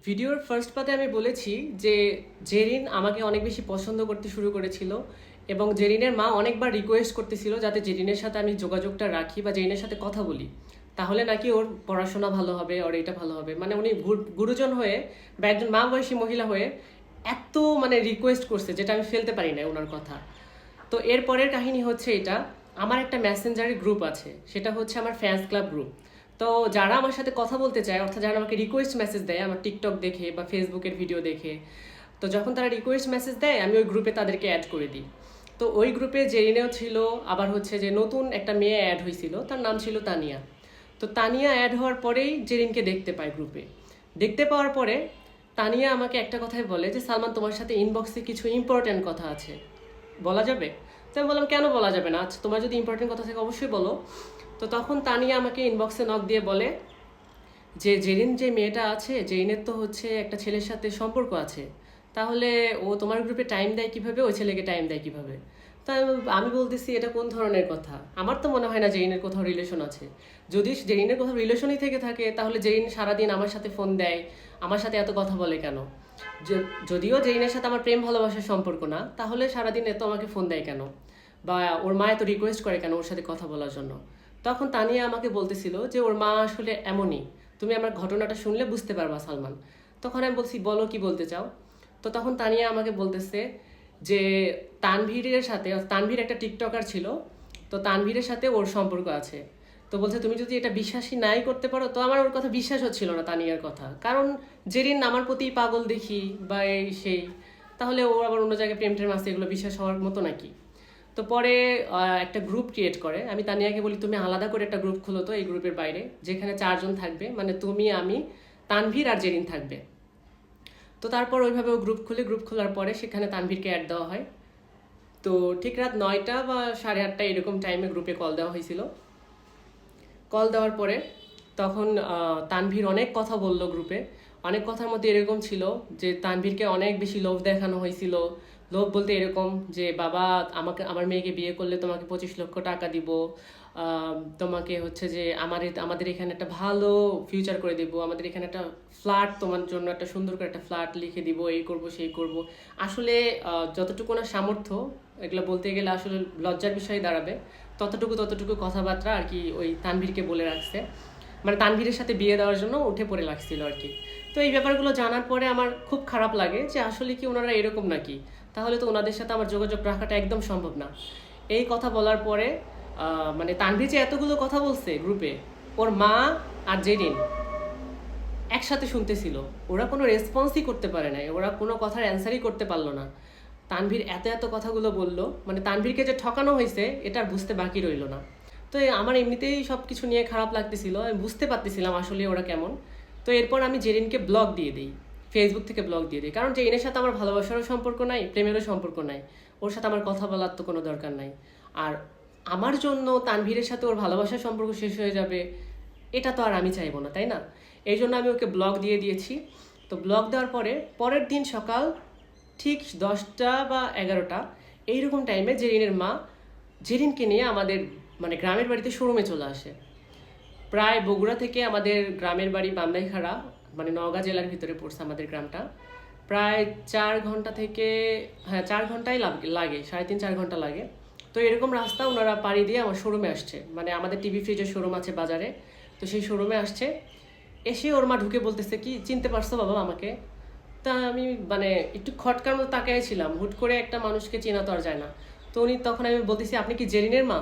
ভিডিওর ফার্স্ট পার্টে আমি বলেছি যে জেরিন আমাকে অনেক বেশি পছন্দ করতে শুরু করেছিল এবং জেরিনের মা অনেকবার রিকোয়েস্ট করতেছিল যাতে জেরিনের সাথে আমি যোগাযোগটা রাখি বা জেরিনের সাথে কথা বলি, তাহলে নাকি ওর পড়াশোনা ভালো হবে, ওর এটা ভালো হবে। মানে উনি গুরুজন হয়ে বা একজন মা বয়সী মহিলা হয়ে এত রিকোয়েস্ট করছে যেটা আমি ফেলতে পারি না ওনার কথা। তো এর পরের কাহিনী হচ্ছে এটা, আমার একটা মেসেঞ্জারের গ্রুপ আছে, সেটা হচ্ছে আমার ফ্যান্স ক্লাব গ্রুপ। তো যারা আমার সাথে কথা বলতে চায়, অর্থাৎ যারা আমাকে রিকোয়েস্ট মেসেজ দেয় আমার টিকটক দেখে বা ফেসবুকের ভিডিও দেখে, তো যখন তারা রিকোয়েস্ট মেসেজ দেয় আমি ওই গ্রুপে তাদেরকে অ্যাড করে দিই। তো ওই গ্রুপে জেরিনেও ছিল, আবার হচ্ছে যে নতুন একটা মেয়ে অ্যাড হয়েছিল, তার নাম ছিল তানিয়া। তো তানিয়া অ্যাড হওয়ার পরেই জেরিনকে দেখতে পায় গ্রুপে। দেখতে পাওয়ার পরে তানিয়া আমাকে একটা কথাই বলে যে সালমান, তোমার সাথে ইনবক্সে কিছু ইম্পর্ট্যান্ট কথা আছে, বলা যাবে? তো আমি বললাম কেন বলা যাবে না, আচ্ছা তোমার যদি ইম্পর্টেন্ট কথা থাকে অবশ্যই বলো। তো তখন তানিয়া আমাকে ইনবক্সে নক দিয়ে বলে যে জেরিন যে মেয়েটা আছে, জেরিনের তো হচ্ছে একটা ছেলের সাথে সম্পর্ক আছে, তাহলে ও তোমার গ্রুপে টাইম দেয় কিভাবে, ওই ছেলেকে টাইম দেয় কিভাবে? তা আমি বলতেছি এটা কোন ধরনের কথা, আমার তো মনে হয় না জেরিনের কোথাও রিলেশন আছে। যদি জেরিনের কোথাও রিলেশনই থেকে থাকে তাহলে জেরিন সারাদিন আমার সাথে ফোন দেয়, আমার সাথে এত কথা বলে কেন? যদিও জেরিনের সাথে আমার প্রেম ভালোবাসার সম্পর্ক না, তাহলে সারাদিন এত আমাকে ফোন দেয় কেন, বা ওর মা এত রিকোয়েস্ট করে কেন ওর সাথে কথা বলার জন্য? তখন তানিয়া আমাকে বলতেছিল যে ওর মা আসলে এমনই, তুমি আমার ঘটনাটা শুনলে বুঝতে পারবা সালমান। তখন আমি বলছি বলো কি বলতে চাও। তো তখন তানিয়া আমাকে বলতেছে যে তানভীরের সাথে, তানভীর একটা টিকটকার ছিল, তো তানভীরের সাথে ওর সম্পর্ক আছে। তো বলছে তুমি যদি এটা বিশ্বাসই নাই করতে পারো, তো আমার ওর কথা বিশ্বাস হচ্ছিল না তানিয়ার কথা, কারণ জেরিন আমার প্রতি পাগল দেখি বা এই সেই, তাহলে ও আবার অন্য জায়গায় প্রেম টেম আছে, এগুলো বিশ্বাস হওয়ার মতো নাকি? তো পরে একটা গ্রুপ ক্রিয়েট করে, আমি তানিয়াকে বলি তুমি আলাদা করে একটা গ্রুপ খুলো তো এই গ্রুপের বাইরে, যেখানে 4 জন থাকবে, মানে তুমি, আমি, তানভীর আর জেরিন থাকবে। তো তারপর ওইভাবে ও গ্রুপ খুলে, গ্রুপ খোলার পরে সেখানে তানভীরকে অ্যাড দেওয়া হয়। তো ঠিক রাত 9টা বা 8:30 এরকম টাইমে গ্রুপে কল দেওয়া হয়েছিল। কল দেওয়ার পরে তখন তানভীর অনেক কথা বলল গ্রুপে। অনেক কথার মধ্যে এরকম ছিল যে তানভীরকে অনেক বেশি লোভ দেখানো হয়েছিল। লোভ বলতে এরকম যে বাবা, আমার মেয়েকে বিয়ে করলে তোমাকে 25 লক্ষ টাকা দিব, তোমাকে হচ্ছে যে আমাদের এখানে একটা ভালো ফিউচার করে দিব, আমাদের এখানে একটা ফ্ল্যাট, তোমার জন্য একটা সুন্দর করে একটা ফ্ল্যাট লিখে দিব, এই করব সেই করব। আসলে যতটুকু না সামর্থ্য, এগুলো বলতে গেলে আসলে লজ্জার বিষয় দাঁড়াবে, ততটুকু কথাবার্তা আর কি ওই তানভীরকে বলে রাখছে, মানে তানভীরের সাথে বিয়ে দেওয়ার জন্য উঠে পড়ে লাগছিল আর কি। তো এই ব্যাপারগুলো জানার পরে আমার খুব খারাপ লাগে যে আসলে কি ওনারা এরকম নাকি, তাহলে তো ওনাদের সাথে আমার যোগাযোগ রাখাটা একদম সম্ভব না। এই কথা বলার পরে মানে তানভীর যে এতগুলো কথা বলছে গ্রুপে, ওর মা আর জেরিন একসাথে শুনতেছিল, ওরা কোনো রেসপন্সই করতে পারে নাই, ওরা কোনো কথার অ্যান্সারই করতে পারলো না। তানভীর এত কথাগুলো বললো, মানে তানভীরকে যে ঠকানো হয়েছে এটা বুঝতে বাকি রইলো না। তো আমার এমনিতেই সব কিছু নিয়ে খারাপ লাগতেছিল, আমি বুঝতে পারতেছিলাম আসলে ওরা কেমন। তো এরপর আমি জেরিনকে ব্লক দিয়ে দিই, ফেসবুক থেকে ব্লক দিয়ে দিই, কারণ জেরিনের সাথে আমার ভালোবাসারও সম্পর্ক নাই, প্রেমেরও সম্পর্ক নাই, ওর সাথে আমার কথা বলার তো কোনো দরকার নাই। আর আমার জন্য তানভীরের সাথে ওর ভালোবাসার সম্পর্ক শেষ হয়ে যাবে, এটা তো আর আমি চাইবো না, তাই না? এই জন্য আমি ওকে ব্লক দিয়ে দিয়েছি। তো ব্লক দেওয়ার পরে পরের দিন সকাল ঠিক 10টা বা 11টা এইরকম টাইমে জেরিনের মা জেরিনকে নিয়ে আমাদের মানে গ্রামের বাড়িতে শোরুমে চলে আসে। প্রায় বগুড়া থেকে আমাদের গ্রামের বাড়ি বান্দাইখাড়া, মানে নওগাঁ জেলার ভিতরে পড়ছে আমাদের গ্রামটা। প্রায় 4 ঘন্টা থেকে, হ্যাঁ 4 ঘন্টাই লাগে, 3.5-4 ঘন্টা লাগে। তো এরকম রাস্তা ওনারা পাড়ি দিয়ে আমার শোরুমে আসছে, মানে আমাদের টিভি ফ্রিজের শোরুম আছে বাজারে, তো সেই শোরুমে আসছে। এসে ওর মা ঢুকে বলতেছে কি চিনতে পারছো বাবা আমাকে? তা আমি মানে একটু খটকার মতো তাকাইছিলাম, হুট করে একটা মানুষকে চেনা তো আর যায় না। তো উনি, তখন আমি বলতেছি আপনি কি জেরিনের মা?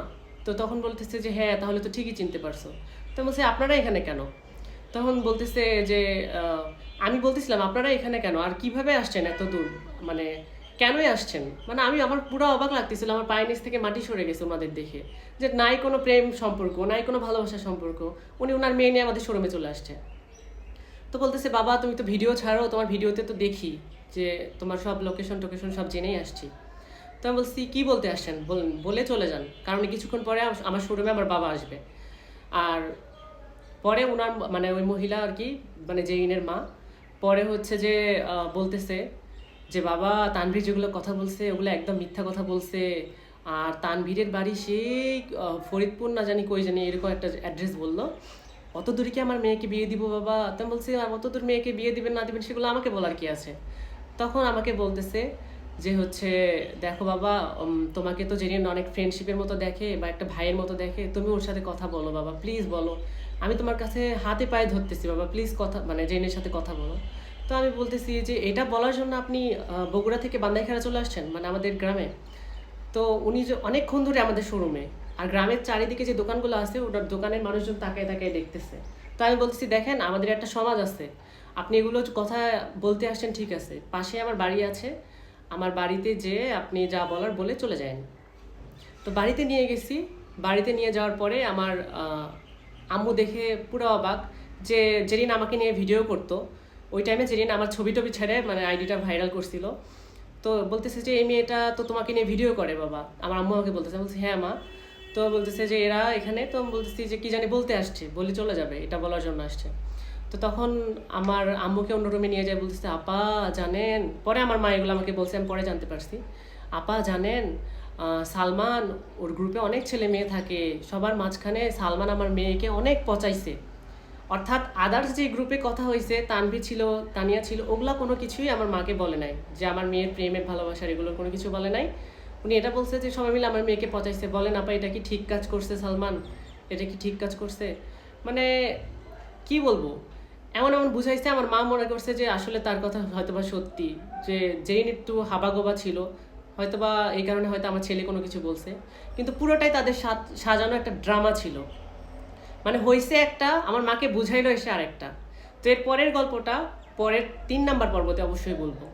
তো তখন বলতেছে যে হ্যাঁ, তাহলে তো ঠিকই চিনতে পারছো। তো বলছে আপনারা এখানে কেন? তখন বলতেছে যে আহ, আমি বলতেছিলাম আপনারা এখানে কেন আর কিভাবে আসছেন এত দূর, মানে কেনই আসছেন? মানে আমার পুরো অবাক লাগতেছিল, আমার পায়ের নিচ থেকে মাটি সরে গেছে ওনাদের দেখে, যে নাই কোনো প্রেম সম্পর্ক, নাই কোনো ভালোবাসার সম্পর্ক, উনি ওনার মেয়ে নিয়ে আমাদের শোরুমে চলে আসছে। তো বলতেছে বাবা তুমি তো ভিডিও ছাড়ো, তোমার ভিডিওতে তো দেখি যে তোমার সব লোকেশন টোকেশন সব জেনেই আসছি। তো আমি বলছি কি বলতে আসছেন বলেন, বলে চলে যান, কারণ কিছুক্ষণ পরে আমার শোরুমে আমার বাবা আসবে। আর পরে ওনার মানে ওই মহিলা আর কি, মানে জেইনের মা, পরে হচ্ছে যে বলতেছে যে বাবা তানভীর যেগুলো কথা বলছে ওগুলো একদম মিথ্যা কথা বলছে। আর তানভীরের বাড়ি সেই ফরিদপুর না জানি কই জানি এরকম একটা অ্যাড্রেস বললো। অত দূরে কি আমার মেয়েকে বিয়ে দিব বাবা? তো আমি বলছি, আর অত দূর মেয়েকে বিয়ে দিবেন না দিবেন সেগুলো আমাকে বলার কি আছে? তখন আমাকে বলতেছে যে হচ্ছে, দেখো বাবা, তোমাকে তো জেরিন অনেক ফ্রেন্ডশিপের মতো দেখে বা একটা ভাইয়ের মতো দেখে, তুমি ওর সাথে কথা বলো বাবা, প্লিজ বলো, আমি তোমার কাছে হাতে পায়ে ধরতেছি বাবা, প্লিজ কথা মানে জেরিনের সাথে কথা বলো। তো আমি বলতেছি যে এটা বলার জন্য আপনি বগুড়া থেকে বান্দাইখারা চলে আসছেন, মানে আমাদের গ্রামে। তো উনি যে অনেকক্ষণ ধরে আমাদের শোরুমে, আর গ্রামের চারিদিকে যে দোকানগুলো আছে ওটার দোকানের মানুষজন তাকায় তাকায় দেখতেছে। তো আমি বলতেছি, দেখেন আমাদের একটা সমাজ আছে, আপনি এগুলো কথা বলতে আসছেন ঠিক আছে, পাশে আমার বাড়ি আছে, আমার বাড়িতে যে আপনি যা বলার বলে চলে যান। তো বাড়িতে নিয়ে গেছি। বাড়িতে নিয়ে যাওয়ার পরে আমার আম্মু দেখে পুরো অবাক, যে জেরিন আমাকে নিয়ে ভিডিও করতো। ওই টাইমে জেরিন আমার ছবি টবি ছেড়ে মানে আইডিটা ভাইরাল করছিল। তো বলতেছে যে এই মেয়েটা তো তোমাকে নিয়ে ভিডিও করে বাবা। আমার আম্মু আমাকে বলতেছে, বলছি হ্যাঁ মা। তো বলতেছে যে এরা এখানে, তো বলতেছি যে কি জানি বলতে আসছে, বলে চলে যাবে, এটা বলার জন্য আসছে। তো তখন আমার আম্মুকে অন্য রুমে নিয়ে যায়, বলতেছে আপা জানেন, পরে আমার মা এগুলো আমাকে বলছে, আমি পরে জানতে পারছি, আপা জানেন সালমান ওর গ্রুপে অনেক ছেলে মেয়ে থাকে, সবার মাঝখানে সালমান আমার মেয়েকে অনেক পচাইছে। অর্থাৎ আদার্স যে গ্রুপে কথা হয়েছে, তানভি ছিল, তানিয়া ছিল, ওগুলা কোনো কিছুই আমার মাকে বলে নাই, যে আমার মেয়ের প্রেমের ভালোবাসার এগুলোর কোনো কিছু বলে নাই। উনি এটা বলছে যে সবাই মিলে আমার মেয়েকে পচাইছে, বলেন আপা এটা কি ঠিক কাজ করছে সালমান, এটা কি ঠিক কাজ করছে? মানে কি বলবো, এমন এমন বুঝাইছে, আমার মা মনে করছে যে আসলে তার কথা হয়তোবা সত্যি, যে যেই একটু হাবাগোবা ছিল হয়তোবা, এই কারণে হয়তো আমার ছেলে কোনো কিছু বলছে। কিন্তু পুরোটাই তাদের সাজানো একটা ড্রামা ছিল। মানে হয়েছে একটা, আমার মাকে বুঝাইলো এসে আরেকটা। তো এর পরের গল্পটা পরের 3 নাম্বার পর্বতে অবশ্যই বলবো।